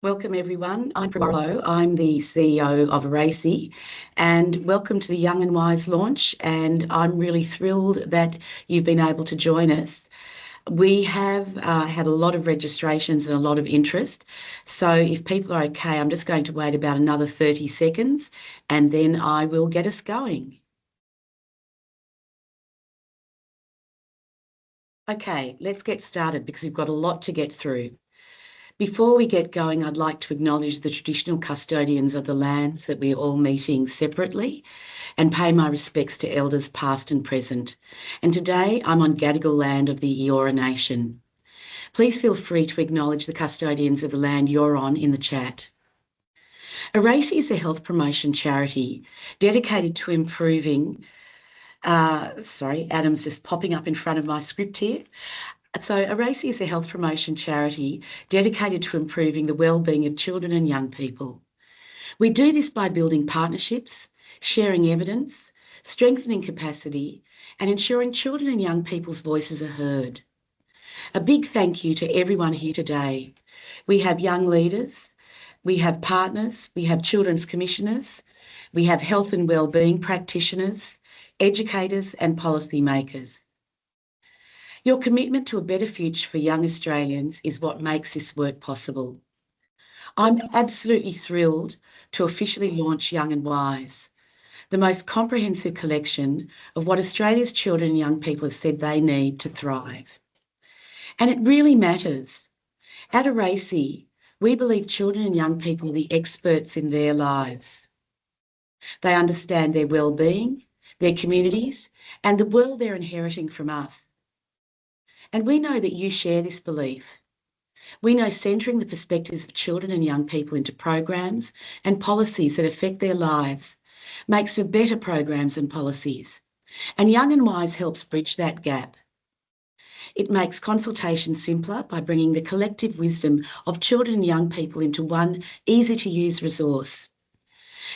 Welcome everyone. I'm Prioritise. I'm the CEO of ARACY, and welcome to the Young and Wise launch. And I'm really thrilled that you've been able to join us. We have had a lot of registrations and a lot of interest. So if people are okay, I'm just going to wait about another 30 seconds and then I will get us going. Okay, let's get started because we've got a lot to get through. Before we get going, I'd like to acknowledge the traditional custodians of the lands that we're all meeting separately and pay my respects to elders past and present. And today I'm on Gadigal land of the Eora Nation. Please feel free to acknowledge the custodians of the land you're on in the chat. ARACY is a health promotion charity dedicated to improving Adam's just popping up in front of my script here. So ARACY is a health promotion charity dedicated to improving the well-being of children and young people. We do this by building partnerships, sharing evidence, strengthening capacity, and ensuring children and young people's voices are heard. A big thank you to everyone here today. We have young leaders, we have partners, we have children's commissioners, we have health and wellbeing practitioners, educators and policymakers. Your commitment to a better future for young Australians is what makes this work possible. I'm absolutely thrilled to officially launch Young and Wise, the most comprehensive collection of what Australia's children and young people have said they need to thrive. And it really matters. At ARACY, we believe children and young people are the experts in their lives. They understand their well-being, their communities, and the world they're inheriting from us. And we know that you share this belief. We know centering the perspectives of children and young people into programs and policies that affect their lives makes for better programs and policies. And Young and Wise helps bridge that gap. It makes consultation simpler by bringing the collective wisdom of children and young people into one easy-to-use resource.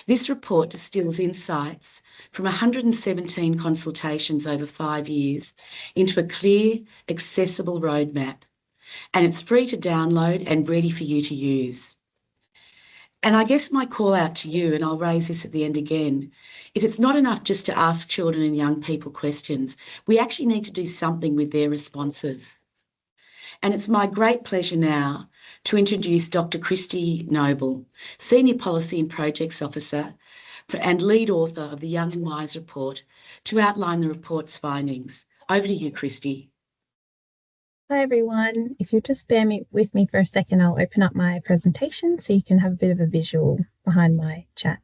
This report distills insights from 117 consultations over 5 years into a clear, accessible roadmap, and it's free to download and ready for you to use. And I guess my call out to you, and I'll raise this at the end again, is it's not enough just to ask children and young people questions. We actually need to do something with their responses. And it's my great pleasure now to introduce Dr. Christy Noble, Senior Policy and Projects Officer and lead author of the Young and Wise report, to outline the report's findings. Over to you, Christy. Hi everyone. If you just bear with me for a second, I'll open up my presentation so you can have a bit of a visual behind my chat.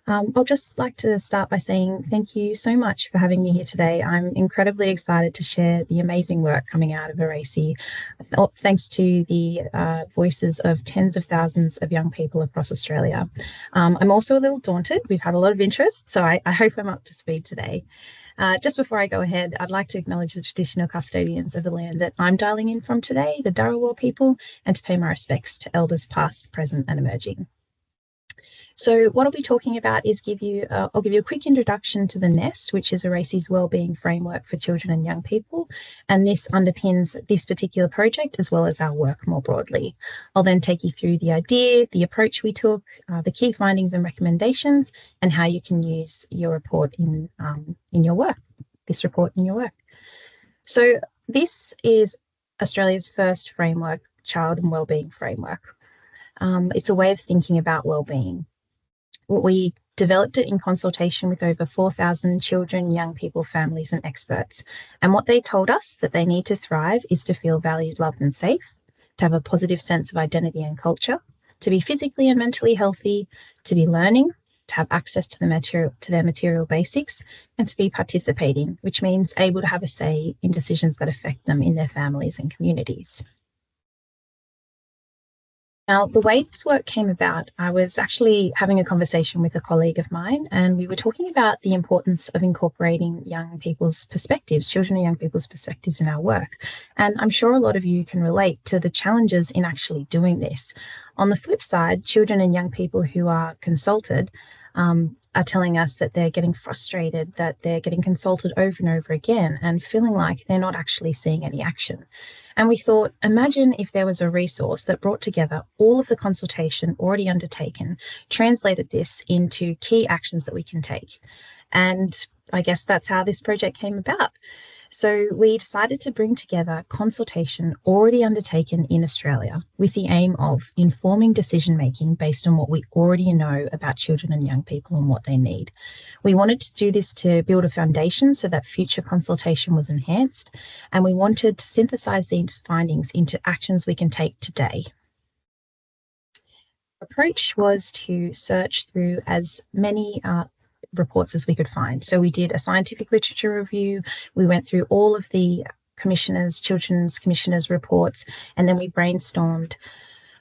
I'll just like to start by saying thank you so much for having me here today. I'm incredibly excited to share the amazing work coming out of ARACY, thanks to the voices of tens of thousands of young people across Australia. I'm also a little daunted. We've had a lot of interest, so I hope I'm up to speed today. Just before I go ahead, I'd like to acknowledge the traditional custodians of the land that I'm dialing in from today, the Dharawal people, and to pay my respects to elders past, present and emerging. So what I'll be talking about is I'll give you a quick introduction to the NEST, which is ARACY's wellbeing framework for children and young people. And this underpins this particular project as well as our work more broadly. I'll then take you through the idea, the approach we took, the key findings and recommendations, and how you can use your report in your work, this report in your work. So this is Australia's first framework, child and wellbeing framework. It's a way of thinking about wellbeing. We developed it in consultation with over 4,000 children, young people, families and experts. And what they told us that they need to thrive is to feel valued, loved and safe, to have a positive sense of identity and culture, to be physically and mentally healthy, to be learning, to have access to their material basics, and to be participating, which means able to have a say in decisions that affect them in their families and communities. Now, the way this work came about, I was actually having a conversation with a colleague of mine, and we were talking about the importance of incorporating young people's perspectives, children and young people's perspectives in our work. And I'm sure a lot of you can relate to the challenges in actually doing this. On the flip side, children and young people who are consulted are telling us that they're getting frustrated, that they're getting consulted over and over again and feeling like they're not actually seeing any action. And we thought, imagine if there was a resource that brought together all of the consultation already undertaken, translated this into key actions that we can take. And I guess that's how this project came about. So we decided to bring together consultation already undertaken in Australia with the aim of informing decision making based on what we already know about children and young people and what they need. We wanted to do this to build a foundation so that future consultation was enhanced, and we wanted to synthesize these findings into actions we can take today. Approach was to search through as many reports as we could find. So we did a scientific literature review, we went through all of the children's commissioners' reports, and then we brainstormed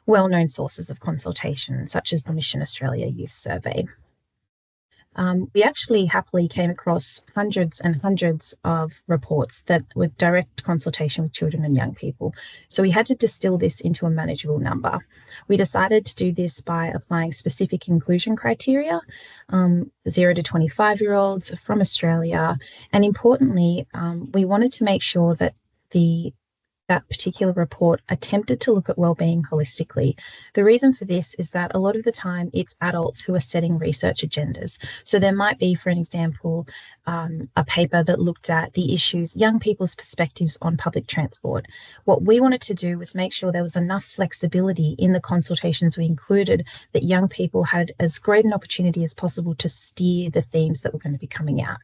well-known sources of consultation, such as the Mission Australia Youth Survey. We actually happily came across hundreds and hundreds of reports that were direct consultation with children and young people. So we had to distill this into a manageable number. We decided to do this by applying specific inclusion criteria, 0 to 25-year-olds from Australia. And importantly, we wanted to make sure that that particular report attempted to look at wellbeing holistically. The reason for this is that a lot of the time it's adults who are setting research agendas. So there might be, for an example, a paper that looked at the issues, young people's perspectives on public transport. What we wanted to do was make sure there was enough flexibility in the consultations we included that young people had as great an opportunity as possible to steer the themes that were going to be coming out.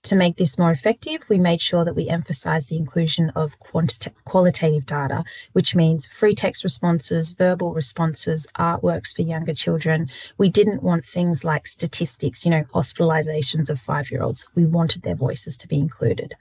To make this more effective, we made sure that we emphasise the inclusion of qualitative data, which means free text responses, verbal responses, artworks for younger children. We didn't want things like statistics, hospitalisations of 5-year-olds. We wanted their voices to be included.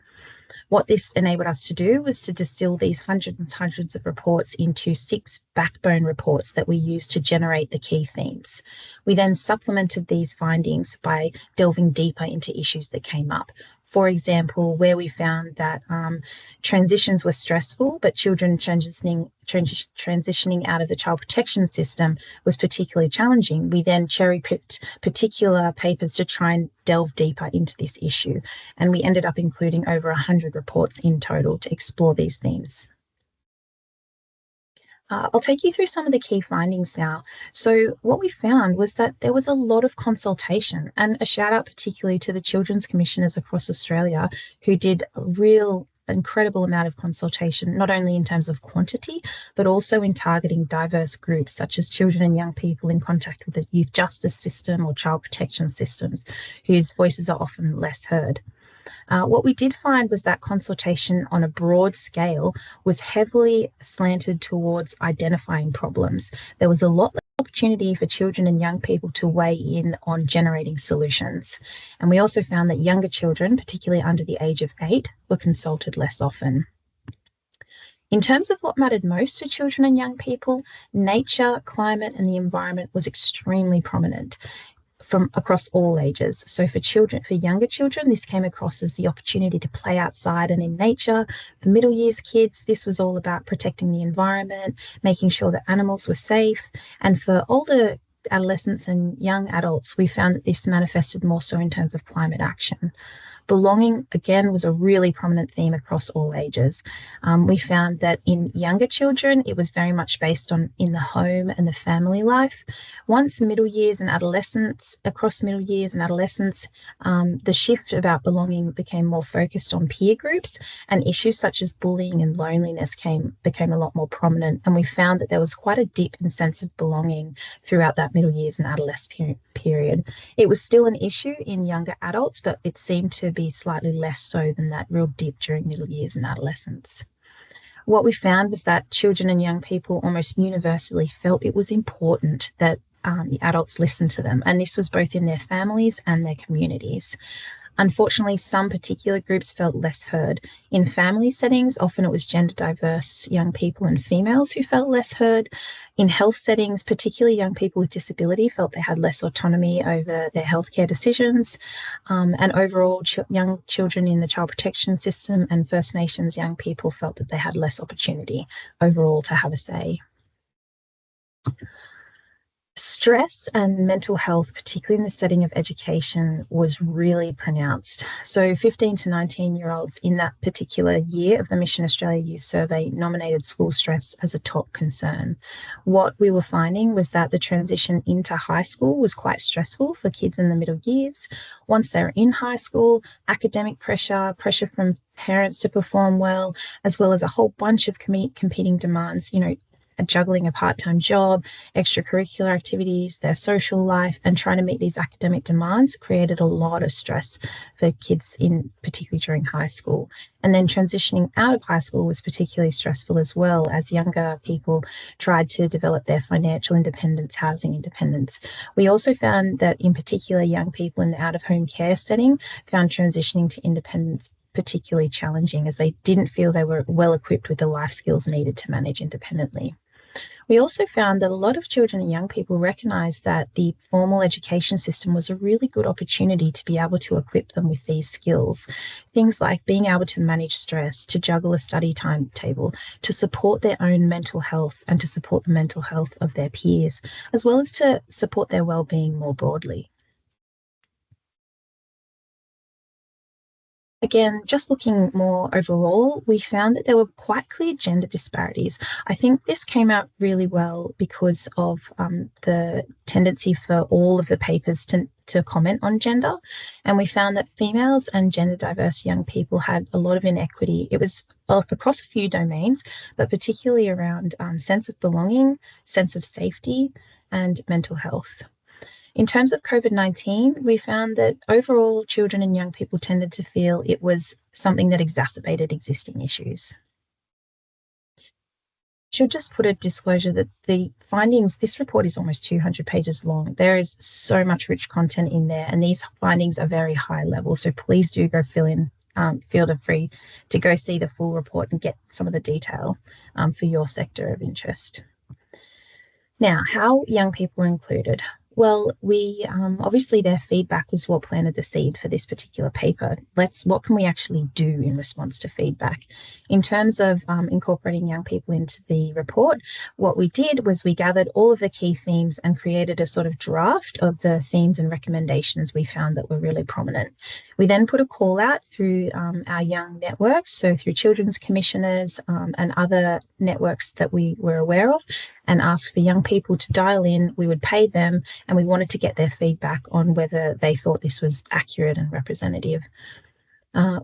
What this enabled us to do was to distill these hundreds and hundreds of reports into 6 backbone reports that we used to generate the key themes. We then supplemented these findings by delving deeper into issues that came up. For example, where we found that transitions were stressful, but children transitioning out of the child protection system was particularly challenging, we then cherry-picked particular papers to try and delve deeper into this issue. And we ended up including over 100 reports in total to explore these themes. I'll take you through some of the key findings now. So what we found was that there was a lot of consultation, and a shout out particularly to the Children's Commissioners across Australia who did a real incredible amount of consultation, not only in terms of quantity, but also in targeting diverse groups such as children and young people in contact with the youth justice system or child protection systems, whose voices are often less heard. What we did find was that consultation on a broad scale was heavily slanted towards identifying problems. There was a lot less opportunity for children and young people to weigh in on generating solutions. And we also found that younger children, particularly under the age of 8, were consulted less often. In terms of what mattered most to children and young people, nature, climate, and the environment was extremely prominent from across all ages. So for younger children, this came across as the opportunity to play outside and in nature. For middle years kids, this was all about protecting the environment, making sure that animals were safe. And for older adolescents and young adults, we found that this manifested more so in terms of climate action. Belonging, again, was a really prominent theme across all ages. We found that in younger children, it was very much based on in the home and the family life. Once middle years and adolescence, across middle years and adolescence, the shift about belonging became more focused on peer groups, and issues such as bullying and loneliness became a lot more prominent. And we found that there was quite a dip in sense of belonging throughout that middle years and adolescence period. It was still an issue in younger adults, but it seemed to be slightly less so than that real dip during middle years and adolescence. What we found was that children and young people almost universally felt it was important that the adults listened to them, and this was both in their families and their communities. Unfortunately, some particular groups felt less heard. In family settings, often it was gender diverse young people and females who felt less heard. In health settings, particularly young people with disability felt they had less autonomy over their healthcare decisions. And overall, young children in the child protection system and First Nations young people felt that they had less opportunity overall to have a say. Stress and mental health, particularly in the setting of education, was really pronounced. So 15 to 19-year-olds in that particular year of the Mission Australia Youth Survey nominated school stress as a top concern. What we were finding was that the transition into high school was quite stressful for kids in the middle years. Once they're in high school, academic pressure, pressure from parents to perform well, as well as a whole bunch of competing demands, juggling a part-time job, extracurricular activities, their social life, and trying to meet these academic demands created a lot of stress for kids in particularly during high school. And then transitioning out of high school was particularly stressful as well, as younger people tried to develop their financial independence, housing independence. We also found that in particular young people in the out-of-home care setting found transitioning to independence particularly challenging, as they didn't feel they were well equipped with the life skills needed to manage independently. We also found that a lot of children and young people recognised that the formal education system was a really good opportunity to be able to equip them with these skills. Things like being able to manage stress, to juggle a study timetable, to support their own mental health and to support the mental health of their peers, as well as to support their well-being more broadly. Again, just looking more overall, we found that there were quite clear gender disparities. I think this came out really well because of the tendency for all of the papers to comment on gender. And we found that females and gender diverse young people had a lot of inequity. It was across a few domains, but particularly around sense of belonging, sense of safety, and mental health. In terms of COVID-19, we found that overall children and young people tended to feel it was something that exacerbated existing issues. Should just put a disclosure that the findings, this report is almost 200 pages long. There is so much rich content in there, and these findings are very high level. So please do go feel free to go see the full report and get some of the detail for your sector of interest. Now, how young people were included. Well, we obviously their feedback was what planted the seed for this particular paper. What can we actually do in response to feedback? In terms of incorporating young people into the report, what we did was we gathered all of the key themes and created a sort of draft of the themes and recommendations we found that were really prominent. We then put a call out through our young networks, so through children's commissioners and other networks that we were aware of, and asked for young people to dial in. We would pay them, and we wanted to get their feedback on whether they thought this was accurate and representative.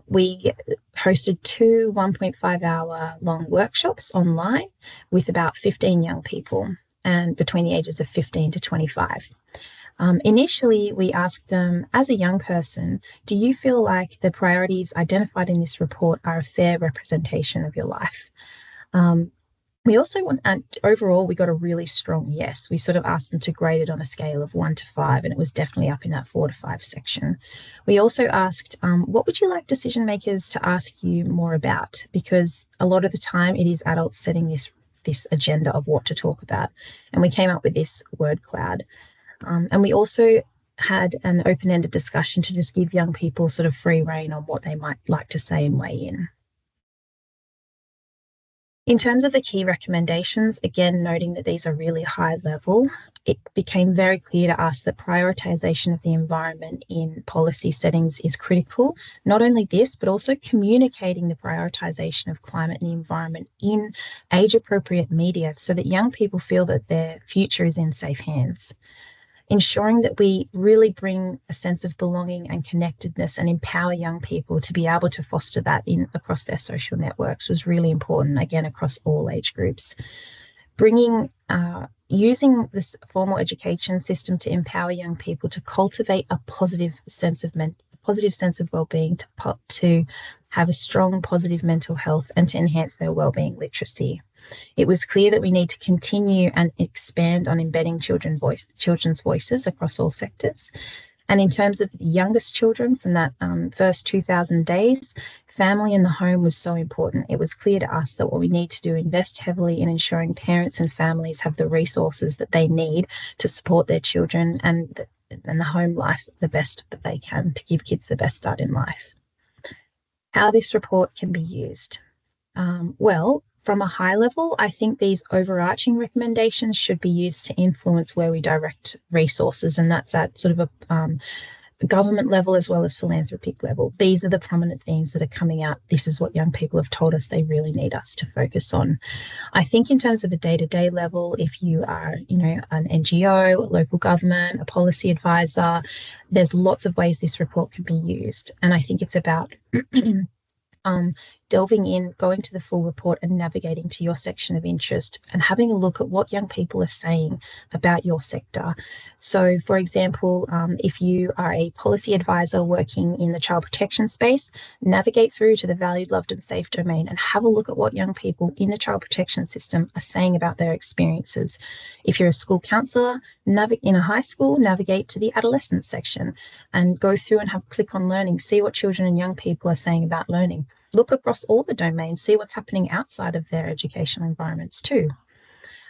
We hosted 2 1.5-hour long workshops online with about 15 young people and between the ages of 15 to 25. Initially, we asked them, as a young person, do you feel like the priorities identified in this report are a fair representation of your life? We also and overall, we got a really strong yes. We sort of asked them to grade it on a scale of 1 to 5, and it was definitely up in that 4 to 5 section. We also asked, what would you like decision makers to ask you more about? Because a lot of the time it is adults setting this agenda of what to talk about. And we came up with this word cloud. And we also had an open-ended discussion to just give young people sort of free rein on what they might like to say and weigh in. In terms of the key recommendations, again, noting that these are really high level, it became very clear to us that prioritisation of the environment in policy settings is critical. Not only this, but also communicating the prioritisation of climate and the environment in age-appropriate media so that young people feel that their future is in safe hands. Ensuring that we really bring a sense of belonging and connectedness and empower young people to be able to foster that across their social networks was really important, again, across all age groups. Using this formal education system to empower young people to cultivate a positive sense of well-being, to have a strong positive mental health and to enhance their well-being literacy. It was clear that we need to continue and expand on embedding children's voices across all sectors. And in terms of the youngest children from that first 2,000 days, family in the home was so important. It was clear to us that what we need to do, invest heavily in ensuring parents and families have the resources that they need to support their children and the home life the best that they can, to give kids the best start in life. How this report can be used. Well, from a high level, I think these overarching recommendations should be used to influence where we direct resources, and that's at sort of a government level as well as philanthropic level. These are the prominent themes that are coming out. This is what young people have told us they really need us to focus on. I think in terms of a day-to-day level, if you are, an NGO, a local government, a policy advisor, there's lots of ways this report can be used. And I think it's about delving in, going to the full report and navigating to your section of interest and having a look at what young people are saying about your sector. So, for example, if you are a policy advisor working in the child protection space, navigate through to the valued, loved and safe domain and have a look at what young people in the child protection system are saying about their experiences. If you're a school counsellor, in a high school, navigate to the adolescent section and go through and click on learning, see what children and young people are saying about learning. Look across all the domains, see what's happening outside of their educational environments too.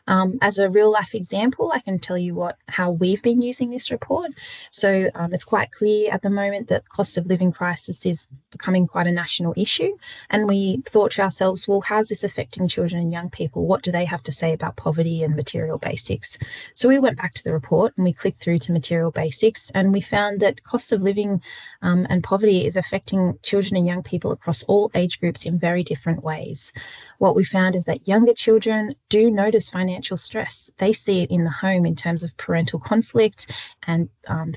As a real life example, I can tell you how we've been using this report. So it's quite clear at the moment that the cost of living crisis is becoming quite a national issue. And we thought to ourselves, well, how's this affecting children and young people? What do they have to say about poverty and material basics? So we went back to the report and we clicked through to material basics, and we found that cost of living and poverty is affecting children and young people across all age groups in very different ways. What we found is that younger children do notice financial stress. They see it in the home in terms of parental conflict and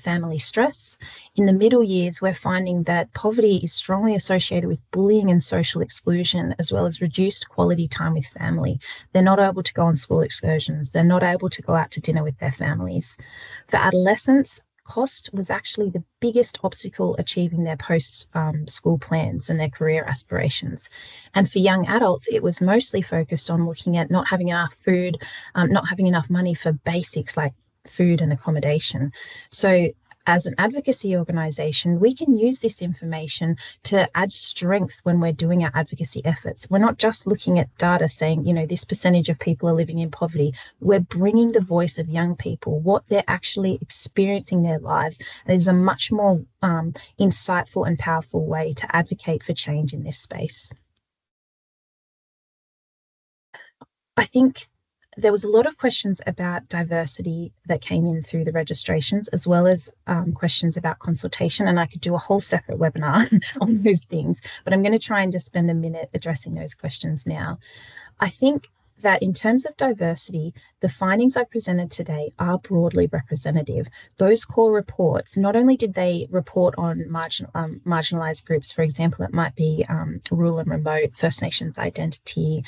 family stress. In the middle years, we're finding that poverty is strongly associated with bullying and social exclusion, as well as reduced quality time with family. They're not able to go on school excursions. They're not able to go out to dinner with their families. For adolescents, cost was actually the biggest obstacle achieving their post-school plans and their career aspirations. And for young adults, it was mostly focused on looking at not having enough food, not having enough money for basics like food and accommodation. So as an advocacy organisation, we can use this information to add strength when we're doing our advocacy efforts. We're not just looking at data saying, this percentage of people are living in poverty. We're bringing the voice of young people, what they're actually experiencing in their lives. And it is a much more insightful and powerful way to advocate for change in this space. I think there was a lot of questions about diversity that came in through the registrations, as well as questions about consultation. And I could do a whole separate webinar on those things, but I'm going to try and just spend a minute addressing those questions now. I think that in terms of diversity, the findings I presented today are broadly representative. Those core reports, not only did they report on marginalised groups, for example, it might be rural and remote, First Nations identity,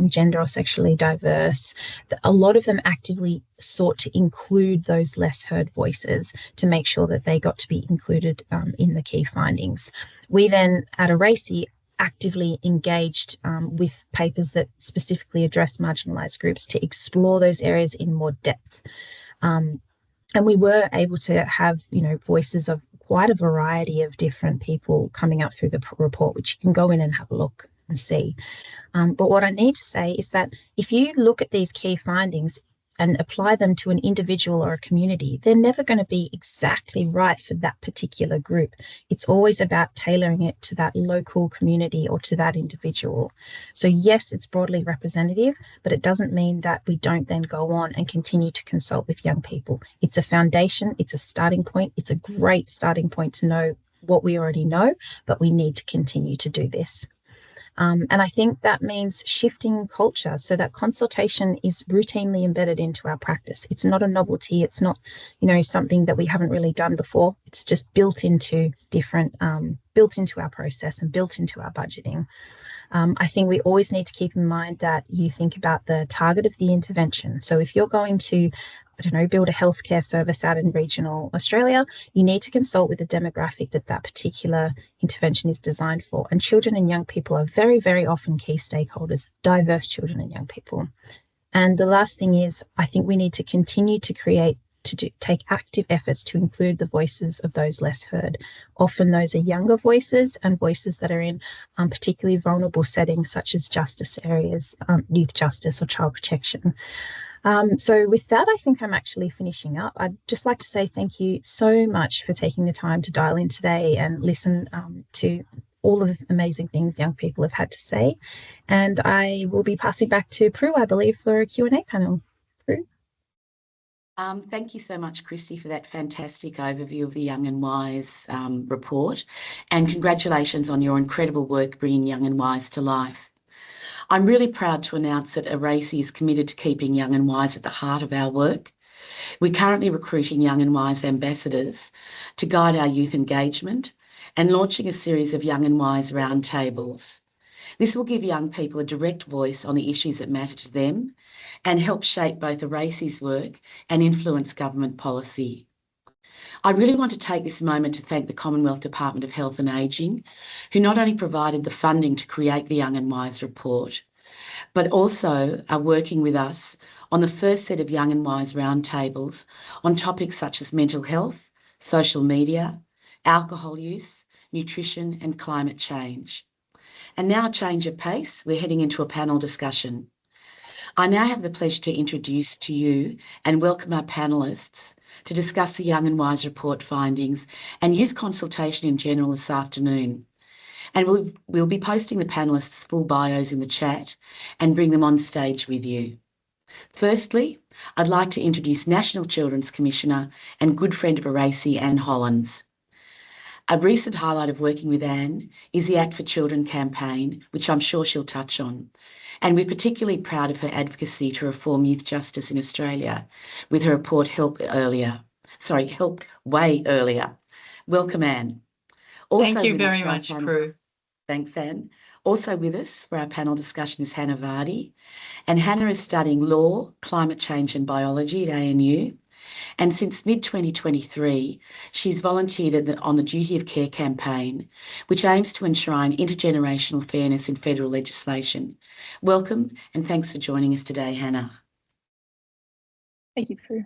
gender or sexually diverse, a lot of them actively sought to include those less heard voices to make sure that they got to be included in the key findings. We then, at ARACY, actively engaged with papers that specifically address marginalised groups to explore those areas in more depth. And we were able to have, voices of quite a variety of different people coming up through the report, which you can go in and have a look and see. But what I need to say is that if you look at these key findings and apply them to an individual or a community, they're never going to be exactly right for that particular group. It's always about tailoring it to that local community or to that individual. So yes, it's broadly representative, but it doesn't mean that we don't then go on and continue to consult with young people. It's a foundation, it's a starting point. It's a great starting point to know what we already know, but we need to continue to do this. And I think that means shifting culture so that consultation is routinely embedded into our practice. It's not a novelty. It's not, something that we haven't really done before. It's just built into our process and built into our budgeting. I think we always need to keep in mind that you think about the target of the intervention. So if you're going to, build a healthcare service out in regional Australia, you need to consult with the demographic that particular intervention is designed for. And children and young people are very, very often key stakeholders, diverse children and young people. And the last thing is, I think we need to continue to take active efforts to include the voices of those less heard. Often those are younger voices and voices that are in particularly vulnerable settings such as justice areas, youth justice or child protection. So with that, I think I'm actually finishing up. I'd just like to say thank you so much for taking the time to dial in today and listen to all of the amazing things young people have had to say. And I will be passing back to Prue, I believe, for a Q&A panel. Prue? Thank you so much, Christy, for that fantastic overview of the Young and Wise report, and congratulations on your incredible work bringing Young and Wise to life. I'm really proud to announce that ARACY is committed to keeping Young and Wise at the heart of our work. We're currently recruiting Young and Wise ambassadors to guide our youth engagement and launching a series of Young and Wise roundtables. This will give young people a direct voice on the issues that matter to them and help shape both ARACY's work and influence government policy. I really want to take this moment to thank the Commonwealth Department of Health and Ageing, who not only provided the funding to create the Young and Wise report, but also are working with us on the first set of Young and Wise roundtables on topics such as mental health, social media, alcohol use, nutrition and climate change. And now a change of pace, we're heading into a panel discussion. I now have the pleasure to introduce to you and welcome our panellists to discuss the Young and Wise report findings and youth consultation in general this afternoon. And we'll be posting the panellists' full bios in the chat and bring them on stage with you. Firstly, I'd like to introduce National Children's Commissioner and good friend of ARACY, Anne Hollands. A recent highlight of working with Anne is the Act for Children campaign, which I'm sure she'll touch on. And we're particularly proud of her advocacy to reform youth justice in Australia with her report Help Way Earlier. Welcome, Anne. Thank you very much, Prue. Thanks, Anne. Also with us for our panel discussion is Hannah Vardy. And Hannah is studying law, climate change and biology at ANU. And since mid-2023, she's volunteered on the Duty of Care campaign, which aims to enshrine intergenerational fairness in federal legislation. Welcome and thanks for joining us today, Hannah. Thank you, Prue.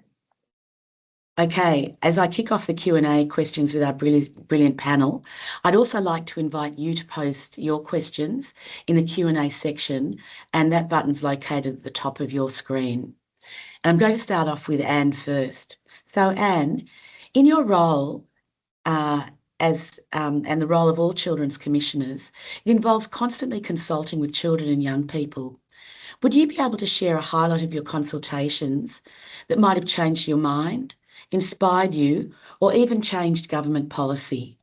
Okay, as I kick off the Q&A questions with our brilliant panel, I'd also like to invite you to post your questions in the Q&A section, and that button's located at the top of your screen. And I'm going to start off with Anne first. So Anne, in your role and the role of all children's commissioners, it involves constantly consulting with children and young people. Would you be able to share a highlight of your consultations that might have changed your mind, inspired you, or even changed government policy?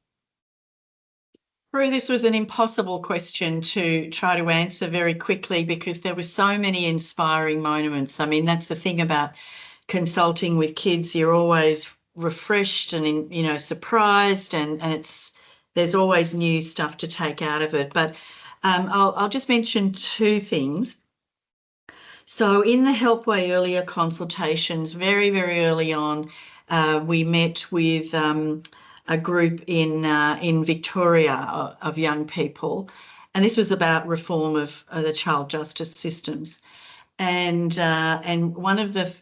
Prue, this was an impossible question to try to answer very quickly because there were so many inspiring moments. I mean, that's the thing about consulting with kids. You're always refreshed and, surprised, and there's always new stuff to take out of it. But I'll just mention two things. So in the Help Way Earlier consultations, very, very early on, we met with a group in Victoria of young people, and this was about reform of the child justice systems. And one of the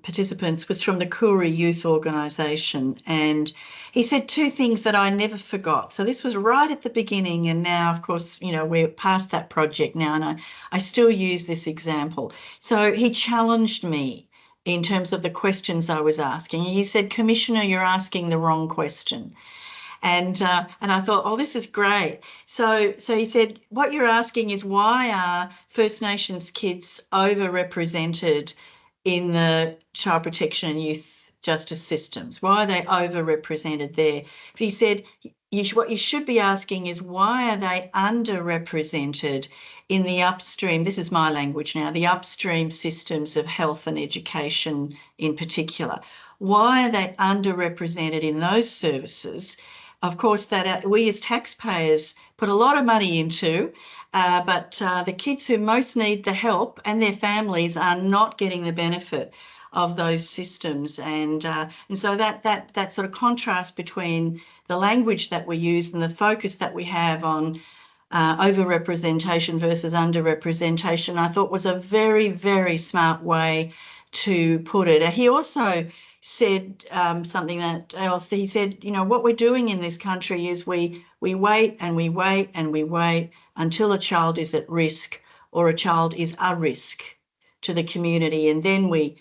participants was from the Koori Youth Organisation, and he said two things that I never forgot. So this was right at the beginning, and now, of course, we're past that project now, and I still use this example. So he challenged me in terms of the questions I was asking. He said, "Commissioner, you're asking the wrong question." And I thought, oh, this is great. So he said, what you're asking is, why are First Nations kids overrepresented in the child protection and youth justice systems? Why are they overrepresented there? But he said, what you should be asking is, why are they underrepresented in the upstream, this is my language now, the upstream systems of health and education in particular? Why are they underrepresented in those services? Of course, that we as taxpayers put a lot of money into, but the kids who most need the help and their families are not getting the benefit of those systems. And so that sort of contrast between the language that we use and the focus that we have on overrepresentation versus underrepresentation, I thought was a very, very smart way to put it. He also said something else. He said, what we're doing in this country is we wait and we wait and we wait until a child is at risk or a child is a risk to the community, and then we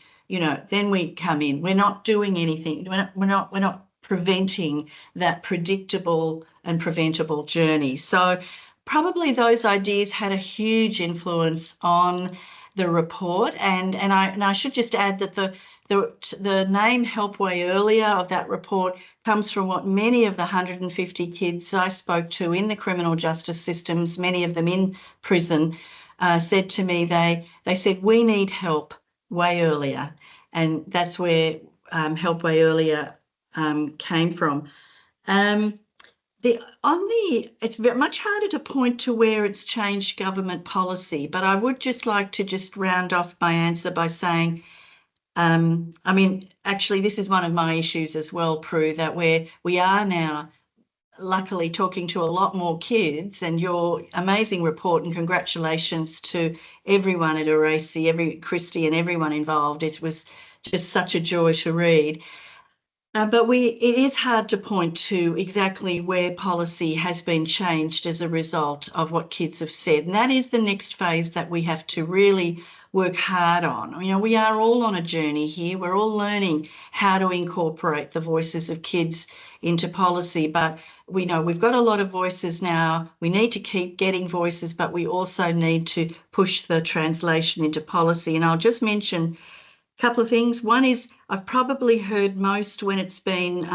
come in. We're not doing anything. We're not preventing that predictable and preventable journey. So probably those ideas had a huge influence on the report. And I should just add that the name Help Way Earlier of that report comes from what many of the 150 kids I spoke to in the criminal justice systems, many of them in prison, said to me. They said, we need help way earlier. And that's where Help Way Earlier came from. It's very much harder to point to where it's changed government policy, but I would just like to just round off my answer by saying, I mean, actually, this is one of my issues as well, Prue, that we are now luckily talking to a lot more kids, and your amazing report, and congratulations to everyone at ARACY, Christy and everyone involved. It was just such a joy to read. But it is hard to point to exactly where policy has been changed as a result of what kids have said. And that is the next phase that we have to really work hard on. You know, we are all on a journey here. We're all learning how to incorporate the voices of kids into policy. But we know we've got a lot of voices now. We need to keep getting voices, but we also need to push the translation into policy. And I'll just mention couple of things. One is I've probably heard most when it's been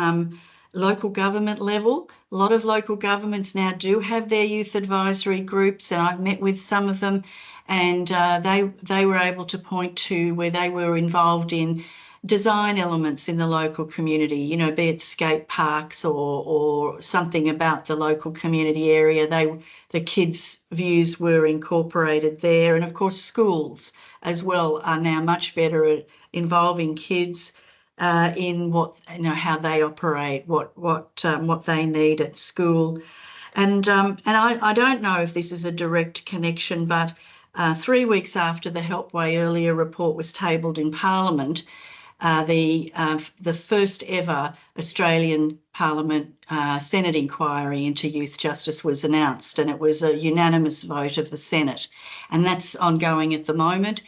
local government level. A lot of local governments now do have their youth advisory groups, and I've met with some of them, and they were able to point to where they were involved in design elements in the local community, you know, be it skate parks or something about the local community area. The kids' views were incorporated there. And of course, schools as well are now much better at involving kids in what, you know, how they operate, what they need at school. And I don't know if this is a direct connection, but 3 weeks after the Help Way Earlier report was tabled in Parliament, the first ever Australian Parliament Senate inquiry into youth justice was announced, and it was a unanimous vote of the Senate, and that's ongoing at the moment.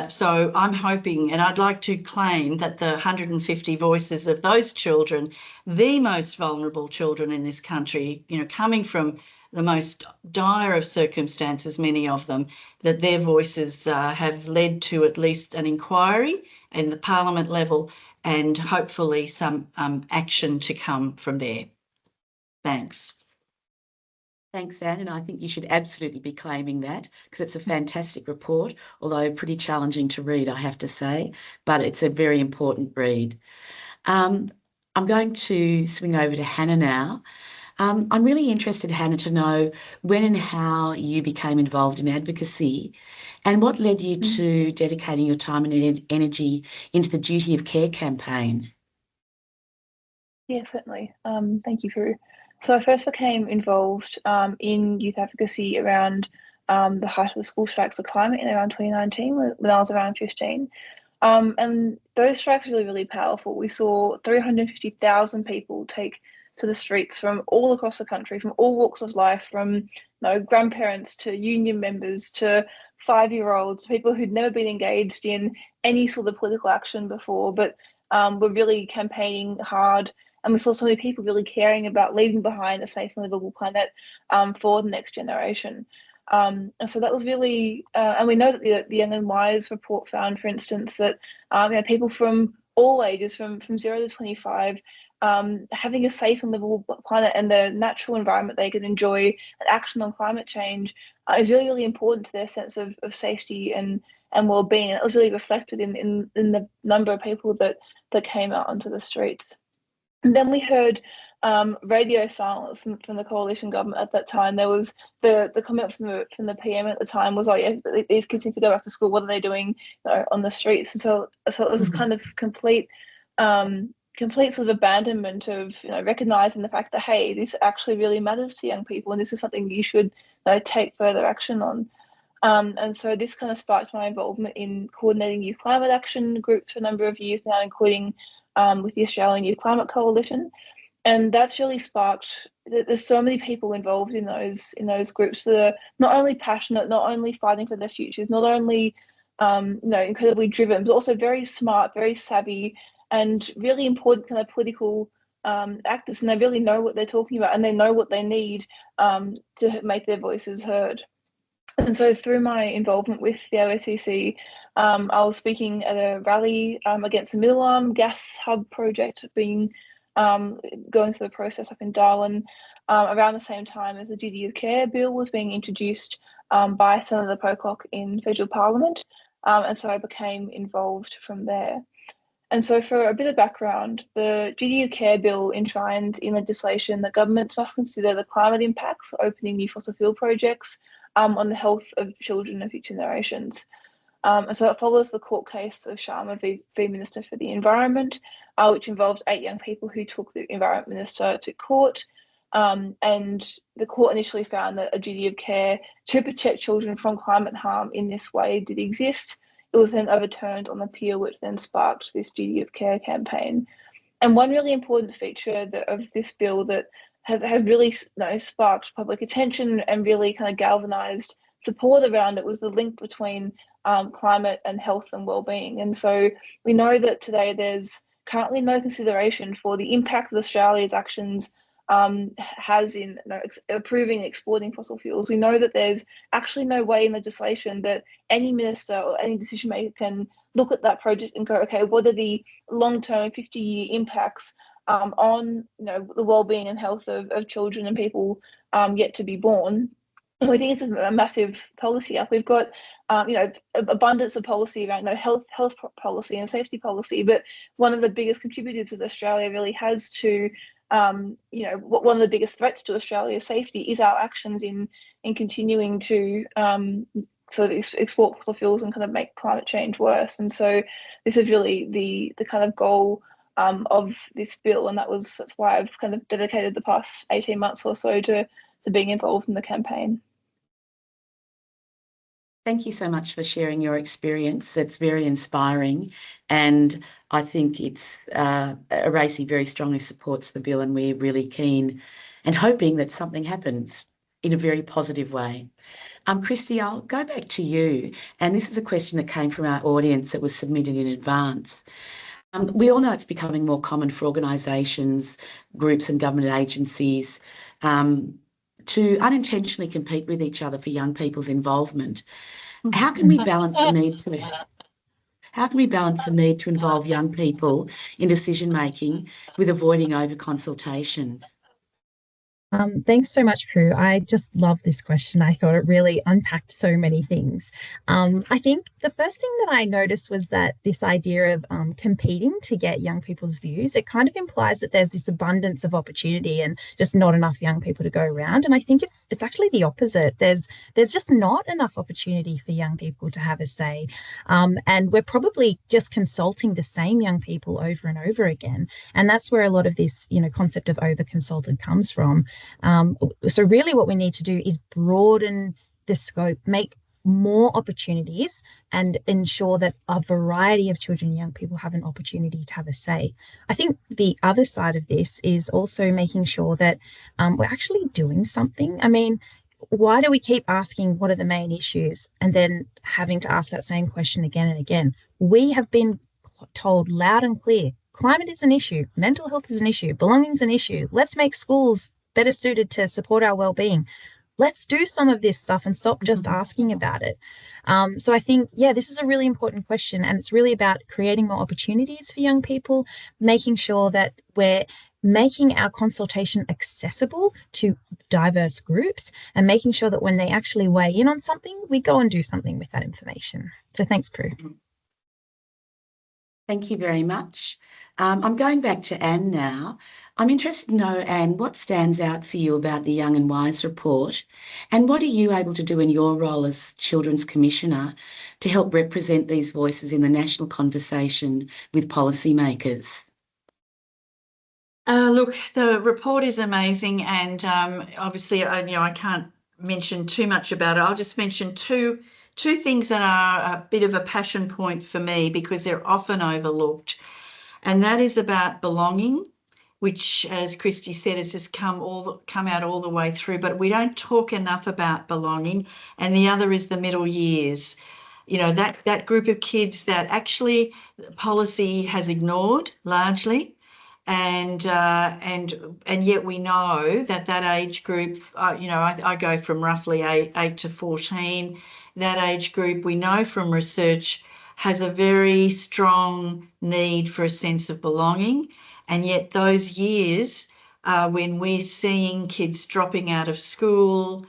So I'm hoping, and I'd like to claim that the 150 voices of those children, the most vulnerable children in this country, you know, coming from the most dire of circumstances, many of them, that their voices have led to at least an inquiry in the Parliament level, and hopefully some action to come from there. Thanks. Thanks, Anne, and I think you should absolutely be claiming that, because it's a fantastic report, although pretty challenging to read, I have to say, but it's a very important read. I'm going to swing over to Hannah now. I'm really interested, Hannah, to know when and how you became involved in advocacy and what led you to dedicating your time and energy into the Duty of Care campaign. Yeah, certainly. Thank you, Prue. So I first became involved in youth advocacy around the height of the school strikes for climate in around 2019 when I was around 15. And those strikes were really, really powerful. We saw 350,000 people take to the streets from all across the country, from all walks of life, from grandparents to union members to 5-year-olds, people who'd never been engaged in any sort of political action before, but were really campaigning hard. And we saw so many people really caring about leaving behind a safe and livable planet for the next generation. And so that was really, and we know that the Young and Wise report found, for instance, that people from all ages, from 0 to 25, having a safe and livable planet and the natural environment they can enjoy and action on climate change is really, really important to their sense of safety and well-being. And it was really reflected in the number of people that came out onto the streets. And then we heard radio silence from the coalition government at that time. There was the comment from the PM at the time was, "Oh yeah, these kids need to go back to school. What are they doing on the streets?" And so it was this kind of complete sort of abandonment of recognizing the fact that, hey, this actually really matters to young people, and this is something you should take further action on. And so this kind of sparked my involvement in coordinating youth climate action groups for a number of years now, including with the Australian Youth Climate Coalition. And that's really sparked, there's so many people involved in those groups that are not only passionate, not only fighting for their futures, not only incredibly driven, but also very smart, very savvy, and really important kind of political actors, and they really know what they're talking about, and they know what they need to make their voices heard. And so through my involvement with the OSCC, I was speaking at a rally against the middle arm gas hub project being going through the process up in Darwin around the same time as the duty of care bill was being introduced by Senator Pocock in federal parliament. And so I became involved from there. And so for a bit of background, the duty of care bill enshrines in legislation that governments must consider the climate impacts of opening new fossil fuel projects on the health of children and future generations. And so it follows the court case of Sharma v Minister for the Environment, which involved 8 young people who took the Environment Minister to court. And the court initially found that a duty of care to protect children from climate harm in this way did exist. It was then overturned on appeal, which then sparked this duty of care campaign. And one really important feature of this bill that has really sparked public attention and really kind of galvanized support around it was the link between climate and health and well-being. And so we know that today there's currently no consideration for the impact that Australia's actions has in approving and exporting fossil fuels. We know that there's actually no way in legislation that any minister or any decision maker can look at that project and go, okay, what are the long-term 50-year impacts on the well-being and health of children and people yet to be born. And we think it's a massive policy up. We've got abundance of policy around health policy and safety policy, but one of the biggest contributors that Australia really has to one of the biggest threats to Australia's safety is our actions in continuing to sort of export fossil fuels and kind of make climate change worse. And so this is really the kind of goal of this bill, and that's why I've kind of dedicated the past 18 months or so to being involved in the campaign. Thank you so much for sharing your experience. It's very inspiring, and I think ARACY very strongly supports the bill, and we're really keen and hoping that something happens in a very positive way. Christy, I'll go back to you, and this is a question that came from our audience that was submitted in advance. We all know it's becoming more common for organisations, groups and government agencies to unintentionally compete with each other for young people's involvement. How can we balance the need to involve young people in decision making with avoiding over consultation? Thanks so much, Prue. I just love this question. I thought it really unpacked so many things. I think the first thing that I noticed was that this idea of competing to get young people's views, it kind of implies that there's this abundance of opportunity and just not enough young people to go around. And I think it's actually the opposite. There's just not enough opportunity for young people to have a say. And we're probably just consulting the same young people over and over again. And that's where a lot of this, concept of over-consulted comes from. So really what we need to do is broaden the scope, make more opportunities, and ensure that a variety of children and young people have an opportunity to have a say. I think the other side of this is also making sure that we're actually doing something. I mean, why do we keep asking what are the main issues and then having to ask that same question again and again? We have been told loud and clear, climate is an issue, mental health is an issue, belonging is an issue. Let's make schools better suited to support our well-being. Let's do some of this stuff and stop just asking about it. So I think, this is a really important question, and it's really about creating more opportunities for young people, making sure that we're making our consultation accessible to diverse groups, and making sure that when they actually weigh in on something, we go and do something with that information. So thanks, Prue. Thank you very much. I'm going back to Anne now. I'm interested to know, Anne, what stands out for you about the Young and Wise report, and what are you able to do in your role as Children's Commissioner to help represent these voices in the national conversation with policymakers? Look, the report is amazing, and obviously, I can't mention too much about it. I'll just mention two things that are a bit of a passion point for me because they're often overlooked, and that is about belonging, which, as Christy said, has just come out all the way through, but we don't talk enough about belonging. And the other is the middle years, that group of kids that actually policy has ignored largely. and yet we know that age group, I go from roughly 8 to 14. That age group, we know from research, has a very strong need for a sense of belonging, and yet those years when we're seeing kids dropping out of school,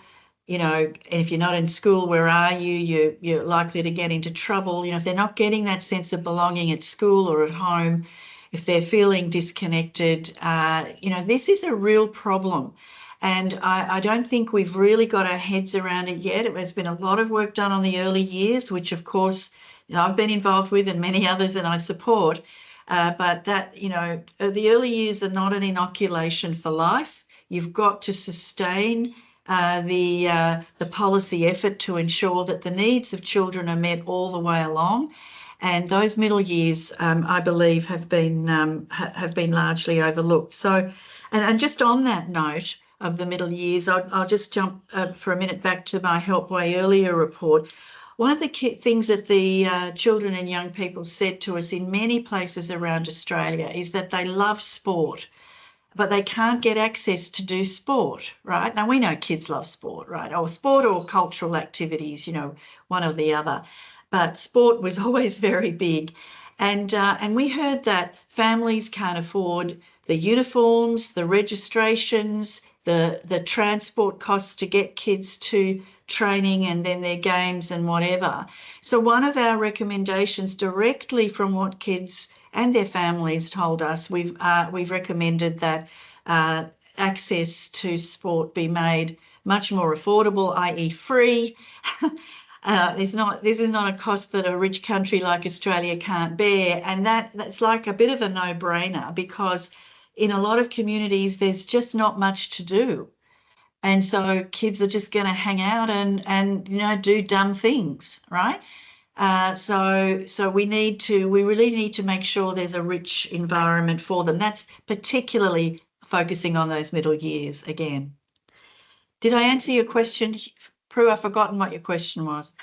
and if you're not in school, where are you? You're likely to get into trouble. If they're not getting that sense of belonging at school or at home, if they're feeling disconnected, this is a real problem. And I don't think we've really got our heads around it yet. There's been a lot of work done on the early years, which of course, I've been involved with and many others and I support. But that, the early years are not an inoculation for life. You've got to sustain the policy effort to ensure that the needs of children are met all the way along. And those middle years, I believe, have been largely overlooked. So, and just on that note of the middle years, I'll just jump for a minute back to my Help Way Earlier report. One of the key things that the children and young people said to us in many places around Australia is that they love sport, but they can't get access to do sport, right? Now, we know kids love sport, right? Or sport or cultural activities, one or the other. But sport was always very big. And we heard that families can't afford the uniforms, the registrations, the transport costs to get kids to training and then their games and whatever. So one of our recommendations, directly from what kids and their families told us, we've recommended that access to sport be made much more affordable, i.e. free. This is not a cost that a rich country like Australia can't bear, and that's like a bit of a no-brainer, because in a lot of communities there's just not much to do, and so kids are just going to hang out and do dumb things, right? So we really need to make sure there's a rich environment for them. That's particularly focusing on those middle years again. Did I answer your question, Prue? I've forgotten what your question was.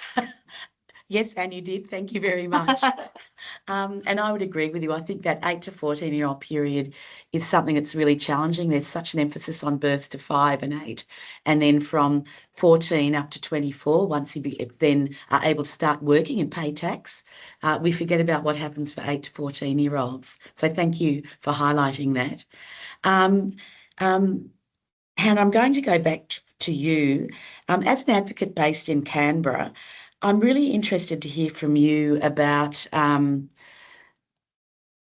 Yes, and you did. Thank you very much. And I would agree with you. I think that 8 to 14-year-old period is something that's really challenging. There's such an emphasis on births to 5 and 8. And then from 14 up to 24, once you then are able to start working and pay tax, we forget about what happens for 8 to 14-year-olds. So thank you for highlighting that. And I'm going to go back to you. As an advocate based in Canberra, I'm really interested to hear from you about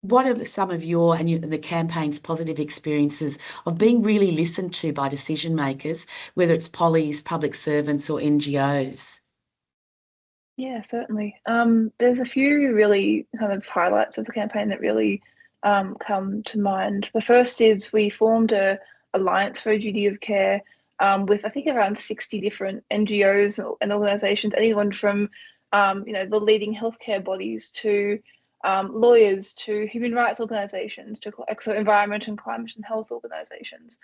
what are some of your and the campaign's positive experiences of being really listened to by decision makers, whether it's pollies, public servants or NGOs? Yeah, certainly. There's a few really kind of highlights of the campaign that really come to mind. The first is we formed a Alliance for a Duty of Care with, I think, around 60 different NGOs and organisations, anyone from the leading healthcare bodies to lawyers to human rights organisations to environment and climate and health organisations.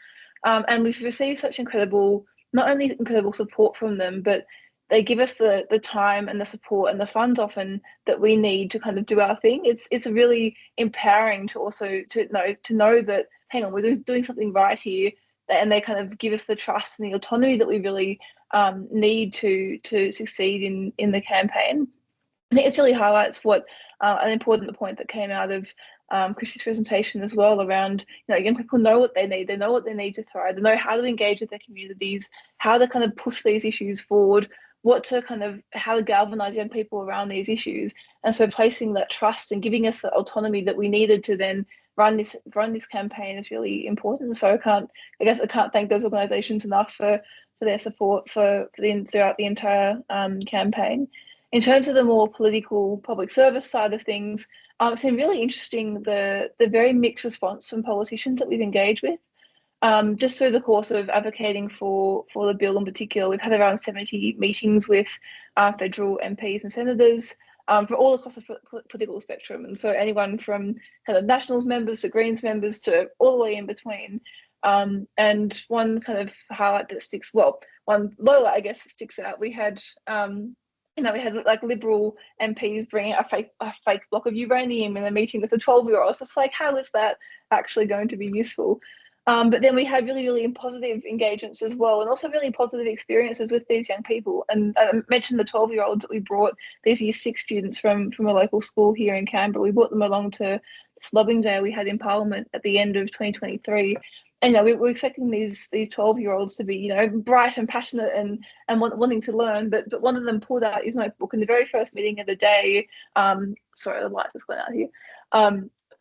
And we've received such not only incredible support from them, but they give us the time and the support and the funds often that we need to kind of do our thing. It's really empowering to also to know that, hang on, we're doing something right here, and they kind of give us the trust and the autonomy that we really need to succeed in the campaign. I think it really highlights what an important point that came out of Chrissy's presentation as well, around young people know what they need. They know what they need to thrive. They know how to engage with their communities, how to kind of push these issues forward, how to galvanize young people around these issues. And so placing that trust and giving us the autonomy that we needed to then run this campaign is really important. So I can't thank those organizations enough for their support throughout the entire campaign. In terms of the more political public service side of things, it's been really interesting the very mixed response from politicians that we've engaged with. Just through the course of advocating for the bill in particular, we've had around 70 meetings with federal MPs and senators from all across the political spectrum. And so anyone from kind of Nationals members to Greens members to all the way in between. And one kind of highlight that one lowlight, I guess, that sticks out, we had you know, we had like Liberal MPs bringing a fake block of uranium in a meeting with a 12-year-old. It's like, how is that actually going to be useful? But then we had really, really positive engagements as well, and also really positive experiences with these young people. And I mentioned the 12-year-olds that we brought, these Year 6 students from a local school here in Canberra. We brought them along to this lobbing day we had in Parliament at the end of 2023. And, you know, we were expecting these 12-year-olds to be, you know, bright and passionate and wanting to learn. But one of them pulled out his notebook in the very first meeting of the day. Sorry, the lights have gone out here.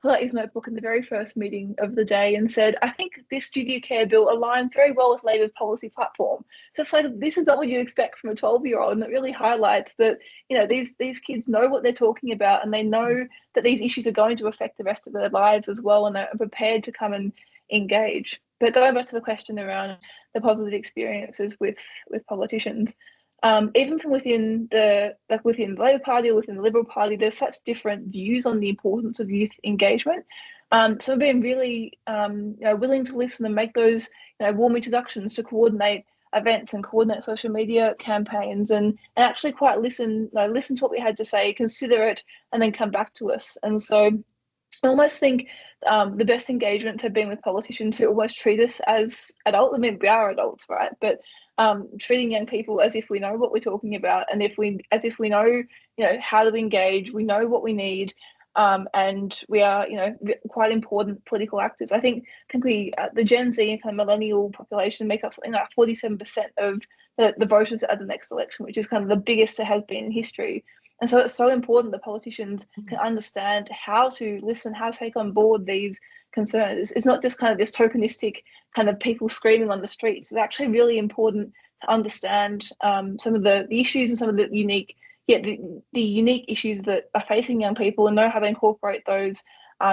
Pulled out his notebook in the very first meeting of the day and said, I think this duty of care bill aligns very well with Labor's policy platform. So it's like, this is not what you expect from a 12-year-old. And it really highlights that, you know, these kids know what they're talking about, and they know that these issues are going to affect the rest of their lives as well, and they're prepared to come and engage. But going back to the question around the positive experiences with politicians, even from within the Labor Party or within the Liberal Party, there's such different views on the importance of youth engagement. So I've been really you know, willing to listen and make those, you know, warm introductions, to coordinate events and coordinate social media campaigns, and actually quite listen to what we had to say, consider it, and then come back to us. And so I almost think the best engagements have been with politicians who almost treat us as adults. I mean, we are adults, right? But treating young people as if we know what we're talking about, and as if we know, you know, how to engage, we know what we need, and we are, you know, quite important political actors. I think we the Gen Z and kind of millennial population make up something like 47% of the voters at the next election, which is kind of the biggest it has been in history. And so it's so important that politicians can understand how to listen, how to take on board these concerns. It's not just kind of this tokenistic kind of people screaming on the streets. It's actually really important to understand some of the issues and some of the unique, the unique issues that are facing young people, and know how to incorporate those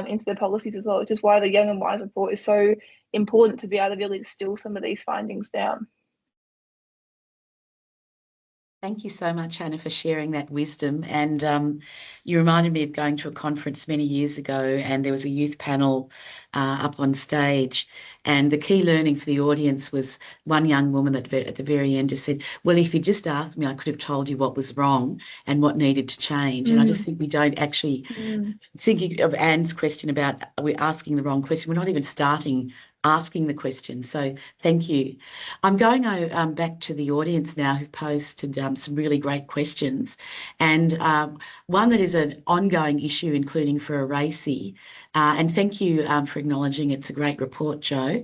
into their policies as well, which is why the Young and Wise report is so important, to be able to really distill some of these findings down. Thank you so much, Hannah, for sharing that wisdom. And you reminded me of going to a conference many years ago, and there was a youth panel up on stage. And the key learning for the audience was one young woman that at the very end just said, well, if you just asked me, I could have told you what was wrong and what needed to change. And I just think we don't actually, thinking of Anne's question about we're asking the wrong question, we're not even starting asking the question. So thank you. I'm going back to the audience now, who've posted some really great questions, and one that is an ongoing issue, including for ARACY. And thank you for acknowledging it's a great report, Joe.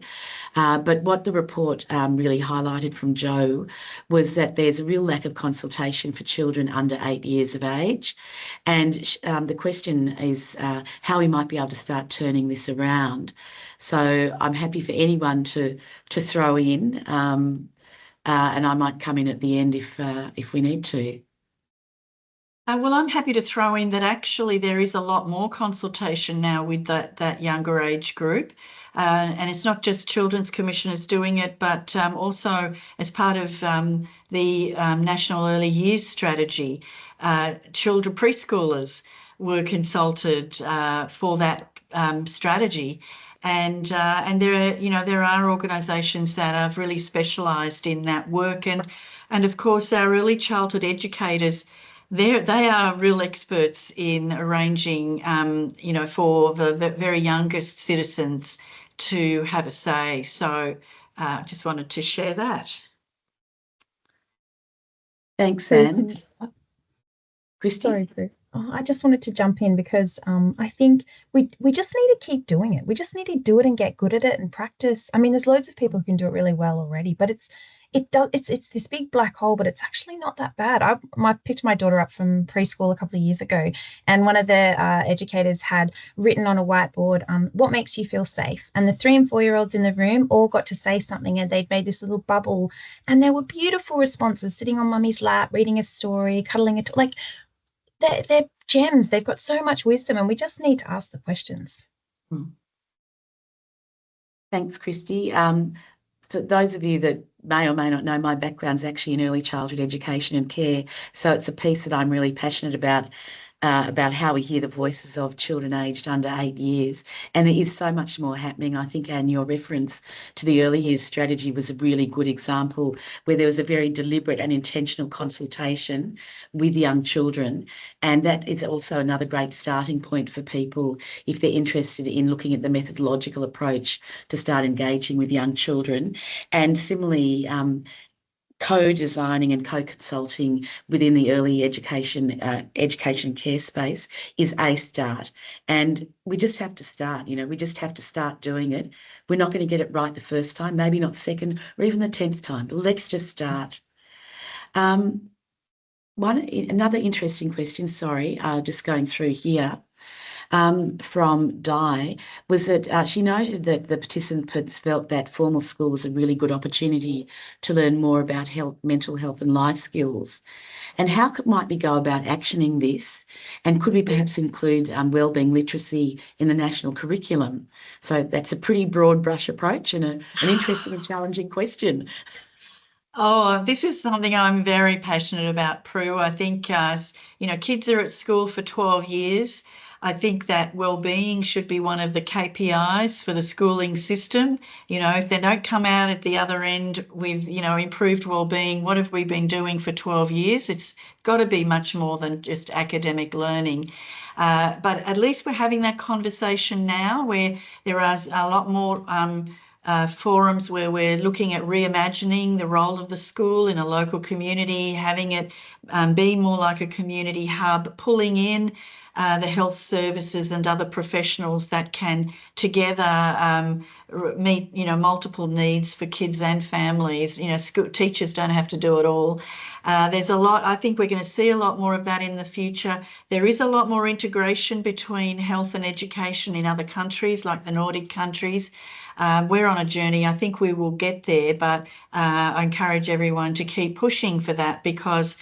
But what the report really highlighted from Joe was that there's a real lack of consultation for children under 8 years of age. And the question is how we might be able to start turning this around. So I'm happy for anyone to throw in, and I might come in at the end if we need to. Well, I'm happy to throw in that actually there is a lot more consultation now with that younger age group. And it's not just children's commissioners doing it, but also as part of the National Early Years Strategy, children preschoolers were consulted for that strategy. And there are organisations that have really specialised in that work, and of course our early childhood educators, they are real experts in arranging, for the very youngest citizens to have a say. So just wanted to share that. Thanks, Anne. Christy? Sorry, Prue. I just wanted to jump in because I think we just need to keep doing it. We just need to do it and get good at it and practice. I mean, there's loads of people who can do it really well already, but it's this big black hole, but it's actually not that bad. I picked my daughter up from preschool a couple of years ago, and one of the educators had written on a whiteboard, what makes you feel safe? And the 3 and 4-year-olds in the room all got to say something, and they'd made this little bubble, and there were beautiful responses, sitting on mummy's lap, reading a story, cuddling it, like they're gems. They've got so much wisdom, and we just need to ask the questions. Thanks, Christy. For those of you that may or may not know, my background's actually in early childhood education and care, so it's a piece that I'm really passionate about. about how we hear the voices of children aged under 8 years. And there is so much more happening. I think, Anne, your reference to the early years strategy was a really good example where there was a very deliberate and intentional consultation with young children. And that is also another great starting point for people if they're interested in looking at the methodological approach to start engaging with young children. And similarly, co-designing and co-consulting within the early education care space is a start. And we just have to start, we just have to start doing it. We're not going to get it right the first time, maybe not second or even the 10th time, but let's just start. Another interesting question, sorry, just going through here. From Di was that she noted that the participants felt that formal school was a really good opportunity to learn more about mental health and life skills. And how might we go about actioning this? And could we perhaps include wellbeing literacy in the national curriculum? So that's a pretty broad brush approach and an interesting and challenging question. Oh, this is something I'm very passionate about, Prue. I think, kids are at school for 12 years. I think that wellbeing should be one of the KPIs for the schooling system. If they don't come out at the other end with, improved wellbeing, what have we been doing for 12 years? It's got to be much more than just academic learning. But at least we're having that conversation now where there is a lot more forums where we're looking at reimagining the role of the school in a local community, having it be more like a community hub, pulling in the health services and other professionals that can together meet, multiple needs for kids and families. School teachers don't have to do it all. There's a lot, I think we're going to see a lot more of that in the future. There is a lot more integration between health and education in other countries, like the Nordic countries. We're on a journey. I think we will get there, but I encourage everyone to keep pushing for that because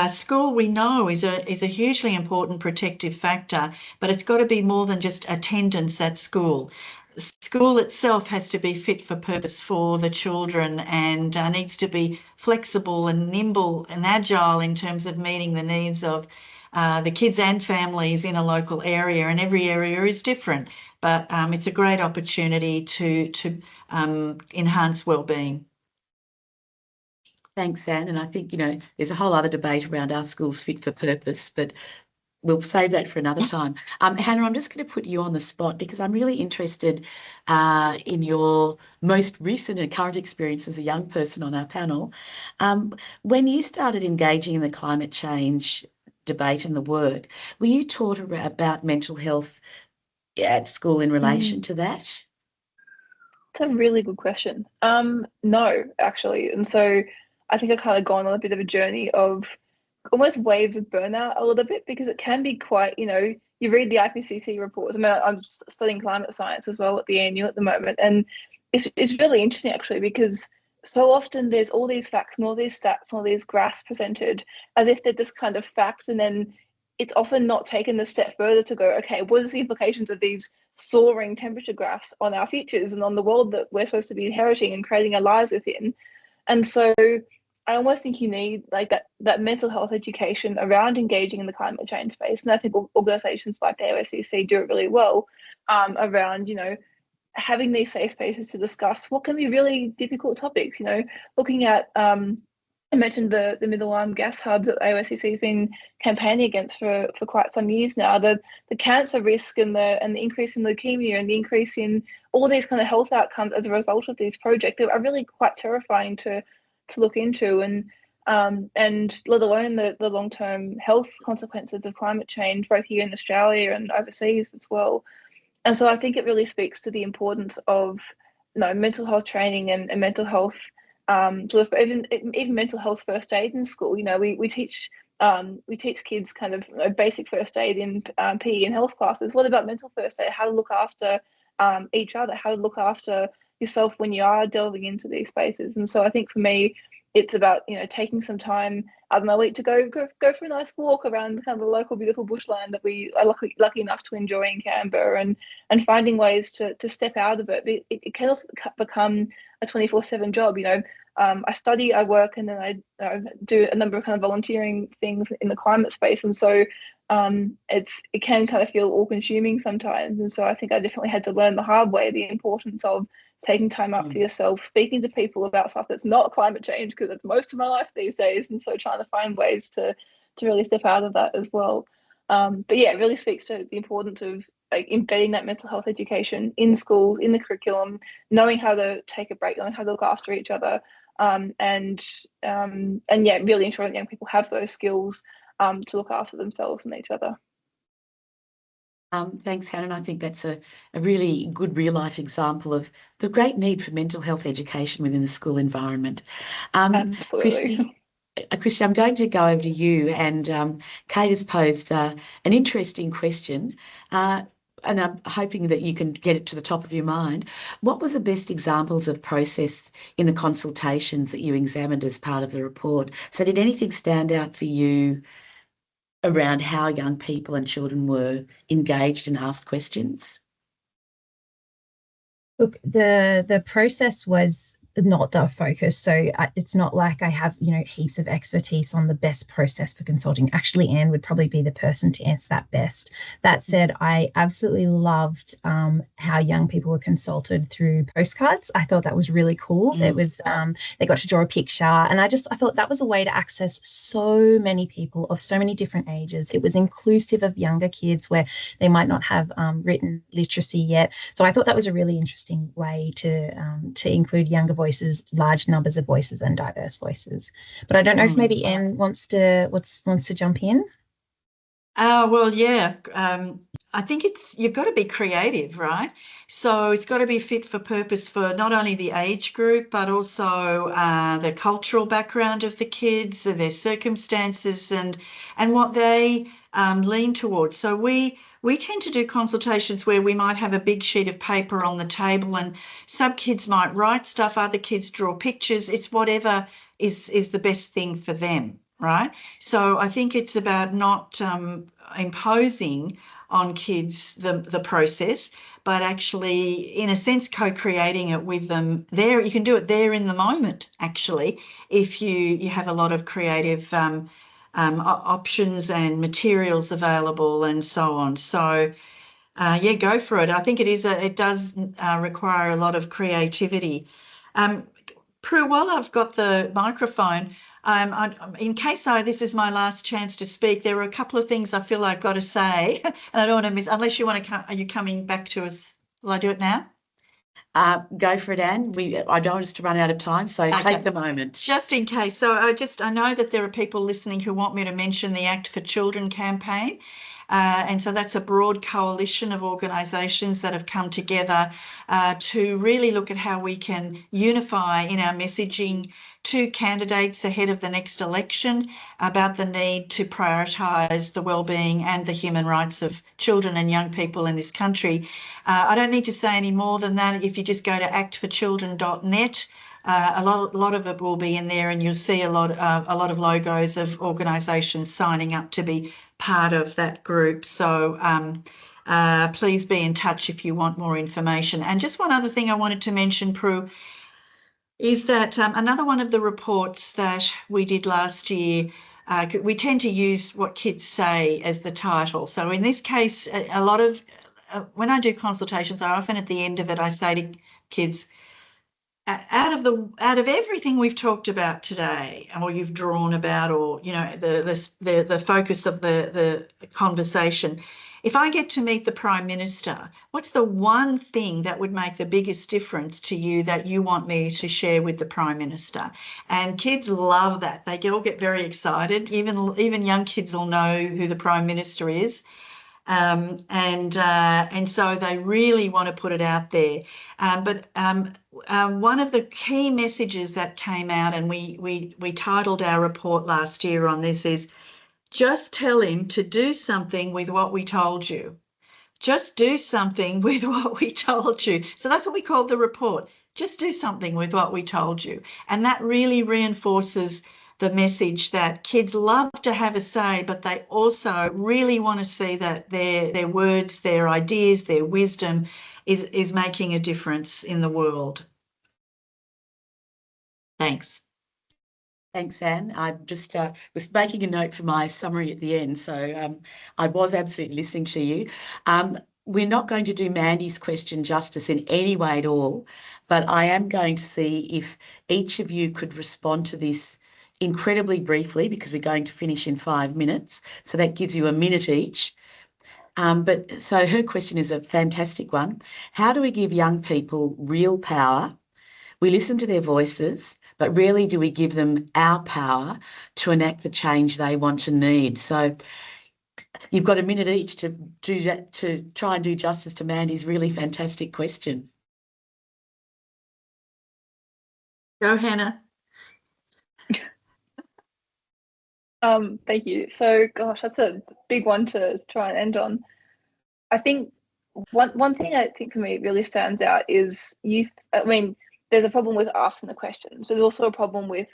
school, we know, is a hugely important protective factor, but it's got to be more than just attendance at school. School itself has to be fit for purpose for the children and needs to be flexible and nimble and agile in terms of meeting the needs of the kids and families in a local area, and every area is different. But it's a great opportunity to enhance wellbeing. Thanks, Anne. And I think, there's a whole other debate around our schools fit for purpose, but we'll save that for another time. Hannah, I'm just going to put you on the spot because I'm really interested in your most recent and current experience as a young person on our panel. When you started engaging in the climate change debate and the work, were you taught about mental health at school in relation to that? It's a really good question. No, actually. And so I think I've kind of gone on a bit of a journey of almost waves of burnout a little bit because it can be quite, you read the IPCC reports. I mean, I'm studying climate science as well at the ANU at the moment. And it's really interesting actually because so often there's all these facts and all these stats and all these graphs presented as if they're just kind of facts, and then it's often not taken a step further to go, okay, what is the implications of these soaring temperature graphs on our futures and on the world that we're supposed to be inheriting and creating our lives within? And so I almost think you need like that mental health education around engaging in the climate change space. And I think organisations like the AEDT do it really well around, having these safe spaces to discuss what can be really difficult topics, looking at, I mentioned the middle arm gas hub that AEDT has been campaigning against for quite some years now. The cancer risk and the increase in leukemia and the increase in all these kind of health outcomes as a result of these projects are really quite terrifying to look into, and let alone the long-term health consequences of climate change, both here in Australia and overseas as well. And so I think it really speaks to the importance of mental health training and mental health, sort of even mental health first aid in school. We teach kids kind of basic first aid in PE and health classes. What about mental first aid? How to look after each other, how to look after yourself when you are delving into these spaces. And so I think for me, it's about taking some time out of my week to go for a nice walk around kind of the local beautiful bushland that we are lucky enough to enjoy in Canberra, and finding ways to step out of it. But it can also become a 24/7 job. I study, I work, and then I do a number of kind of volunteering things in the climate space. And so it can kind of feel all-consuming sometimes. And so I think I definitely had to learn the hard way the importance of taking time out for yourself, speaking to people about stuff that's not climate change, because it's most of my life these days. And so trying to find ways to really step out of that as well. But yeah, it really speaks to the importance of like embedding that mental health education in schools, in the curriculum, knowing how to take a break, knowing how to look after each other, and yeah, really ensuring that young people have those skills to look after themselves and each other. Thanks, Hannah. I think that's a really good real-life example of the great need for mental health education within the school environment. Absolutely. Christy, I'm going to go over to you, and Kate has posed an interesting question, and I'm hoping that you can get it to the top of your mind. What were the best examples of process in the consultations that you examined as part of the report? So did anything stand out for you around how young people and children were engaged and asked questions? Look, the process was not the focus. So it's not like I have, heaps of expertise on the best process for consulting. Actually, Anne would probably be the person to answer that best. That said, I absolutely loved how young people were consulted through postcards. I thought that was really cool. It was, they got to draw a picture, and I thought that was a way to access so many people of so many different ages. It was inclusive of younger kids where they might not have written literacy yet. So I thought that was a really interesting way to include younger voices, large numbers of voices, and diverse voices. But I don't know if maybe Anne wants to jump in. Well, yeah. I think you've got to be creative, right? So it's got to be fit for purpose for not only the age group, but also the cultural background of the kids and their circumstances and what they lean towards. So we tend to do consultations where we might have a big sheet of paper on the table, and some kids might write stuff, other kids draw pictures. It's whatever is the best thing for them, right? So I think it's about not imposing on kids the process, but actually, in a sense, co-creating it with them. There, you can do it there in the moment, actually, if you have a lot of creative options and materials available and so on. So yeah, go for it. I think it does require a lot of creativity. Prue, while I've got the microphone, in case this is my last chance to speak, there are a couple of things I feel I've got to say, and I don't want to miss, unless you want to come, are you coming back to us? Will I do it now? Go for it, Anne. I don't want us to run out of time, so take the moment. Just in case. So I know that there are people listening who want me to mention the Act for Children campaign. And so that's a broad coalition of organisations that have come together to really look at how we can unify in our messaging to candidates ahead of the next election about the need to prioritise the wellbeing and the human rights of children and young people in this country. I don't need to say any more than that. If you just go to actforchildren.net, a lot of it will be in there, and you'll see a lot of logos of organisations signing up to be part of that group. So please be in touch if you want more information. And just one other thing I wanted to mention, Prue, is that another one of the reports that we did last year, we tend to use what kids say as the title. So in this case, a lot of, when I do consultations, I often at the end of it, I say to kids, out of everything we've talked about today, or you've drawn about, or the focus of the conversation, if I get to meet the Prime Minister, what's the one thing that would make the biggest difference to you that you want me to share with the Prime Minister? And kids love that. They all get very excited. Even young kids will know who the Prime Minister is. And so they really want to put it out there. But one of the key messages that came out, and we titled our report last year on this, is just tell him to do something with what we told you. Just do something with what we told you. So that's what we called the report. Just do something with what we told you. And that really reinforces the message that kids love to have a say, but they also really want to see that their words, their ideas, their wisdom is making a difference in the world. Thanks. Thanks, Anne. I just was making a note for my summary at the end, so I was absolutely listening to you. We're not going to do Mandy's question justice in any way at all, but I am going to see if each of you could respond to this incredibly briefly, because we're going to finish in 5 minutes. So that gives you a minute each. But so her question is a fantastic one. How do we give young people real power? We listen to their voices, but rarely do we give them our power to enact the change they want and need. So you've got a minute each to do that, to try and do justice to Mandy's really fantastic question. Go, Hannah. Thank you. So, gosh, that's a big one to try and end on. I think one thing I think for me really stands out is youth. I mean, there's a problem with asking the questions. There's also a problem with,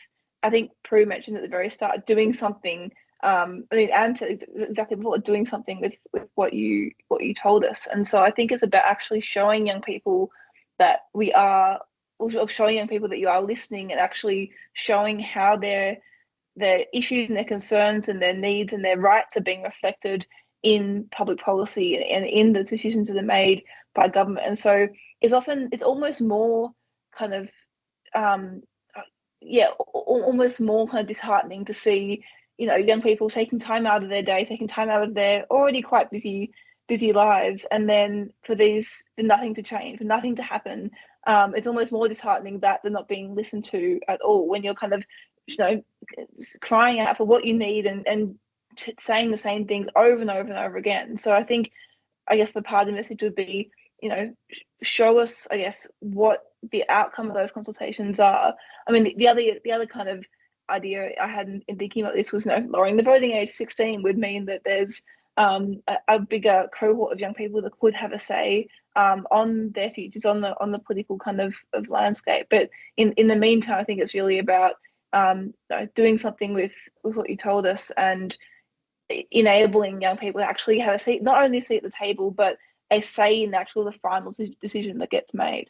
I think Prue mentioned at the very start, doing something. I mean, Anne said exactly before, doing something with what you told us. And so I think it's about actually showing young people that we are, or showing young people that you are listening, and actually showing how their issues and their concerns and their needs and their rights are being reflected in public policy and in the decisions that are made by government. And so it's almost more kind of almost more kind of disheartening to see, you know, young people taking time out of their day, taking time out of their already quite busy lives, and then for nothing to change, for nothing to happen. It's almost more disheartening that they're not being listened to at all, when you're kind of, you know, crying out for what you need and saying the same things over and over and over again. So I guess the part of the message would be, you know, show us, I guess, what the outcome of those consultations are. I mean, the other kind of idea I had in thinking about this was, you know, lowering the voting age to 16 would mean that there's a bigger cohort of young people that could have a say on their futures, on the political kind of landscape. But in the meantime, I think it's really about doing something with what you told us, and enabling young people to actually have a seat, not only a seat at the table, but a say in the final decision that gets made.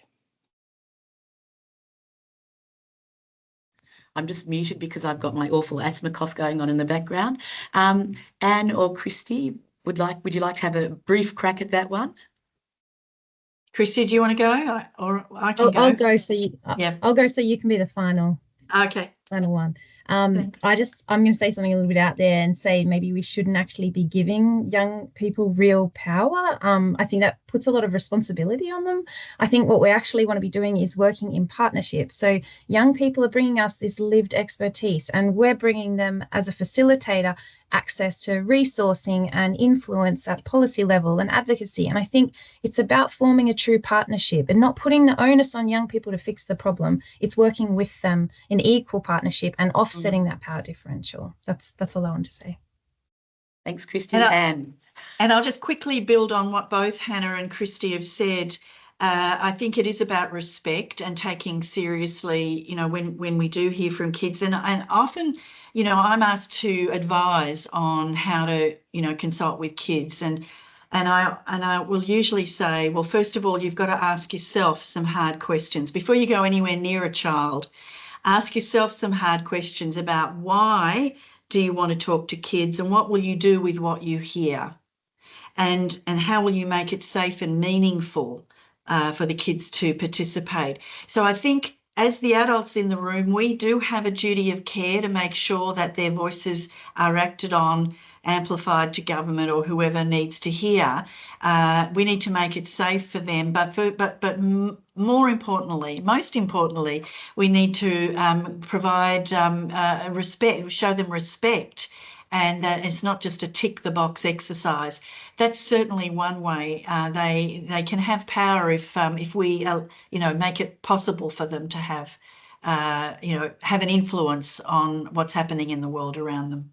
I'm just muted because I've got my awful asthma cough going on in the background. Anne or Christy, would you like to have a brief crack at that one? Christy, do you want to go, or I can go? I'll go. So I'll go. So you can be the final. Okay. Final one. I'm going to say something a little bit out there and say maybe we shouldn't actually be giving young people real power. I think that puts a lot of responsibility on them. I think what we actually want to be doing is working in partnership. So young people are bringing us this lived expertise, and we're bringing them as a facilitator access to resourcing and influence at policy level and advocacy. And I think it's about forming a true partnership and not putting the onus on young people to fix the problem. It's working with them in equal partnership and offsetting that power differential. That's all I want to say. Thanks, Christy. Anne. And I'll just quickly build on what both Hannah and Christy have said. I think it is about respect and taking seriously, you know, when we do hear from kids, and often, you know, I'm asked to advise on how to, you know, consult with kids, and I will usually say, well, first of all, you've got to ask yourself some hard questions before you go anywhere near a child. Ask yourself some hard questions about why do you want to talk to kids, and what will you do with what you hear, and how will you make it safe and meaningful for the kids to participate. So I think as the adults in the room, we do have a duty of care to make sure that their voices are acted on, amplified to government or whoever needs to hear. We need to make it safe for them, but more importantly, most importantly, we need to provide respect, show them respect, and that it's not just a tick the box exercise. That's certainly one way they can have power if we you know, make it possible for them to have you know, have an influence on what's happening in the world around them.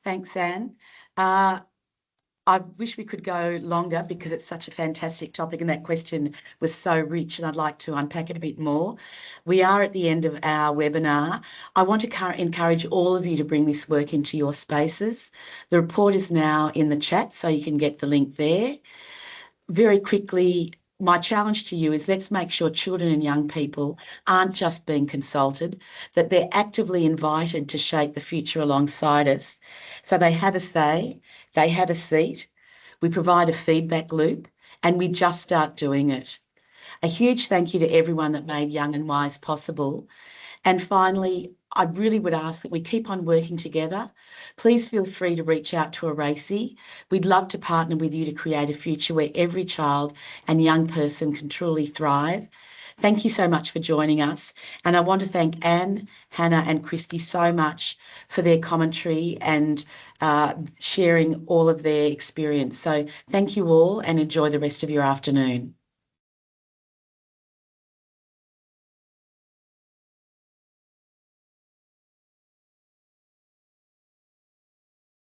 Thanks, Anne. I wish we could go longer because it's such a fantastic topic and that question was so rich, and I'd like to unpack it a bit more. We are at the end of our webinar. I want to encourage all of you to bring this work into your spaces. The report is now in the chat, so you can get the link there. Very quickly, my challenge to you is let's make sure children and young people aren't just being consulted, that they're actively invited to shape the future alongside us. So they have a say, they have a seat, we provide a feedback loop, and we just start doing it. A huge thank you to everyone that made Young and Wise possible. And finally, I really would ask that we keep on working together. Please feel free to reach out to ARACY. We'd love to partner with you to create a future where every child and young person can truly thrive. Thank you so much for joining us. And I want to thank Anne, Hannah and Christy so much for their commentary and sharing all of their experience. So thank you all and enjoy the rest of your afternoon.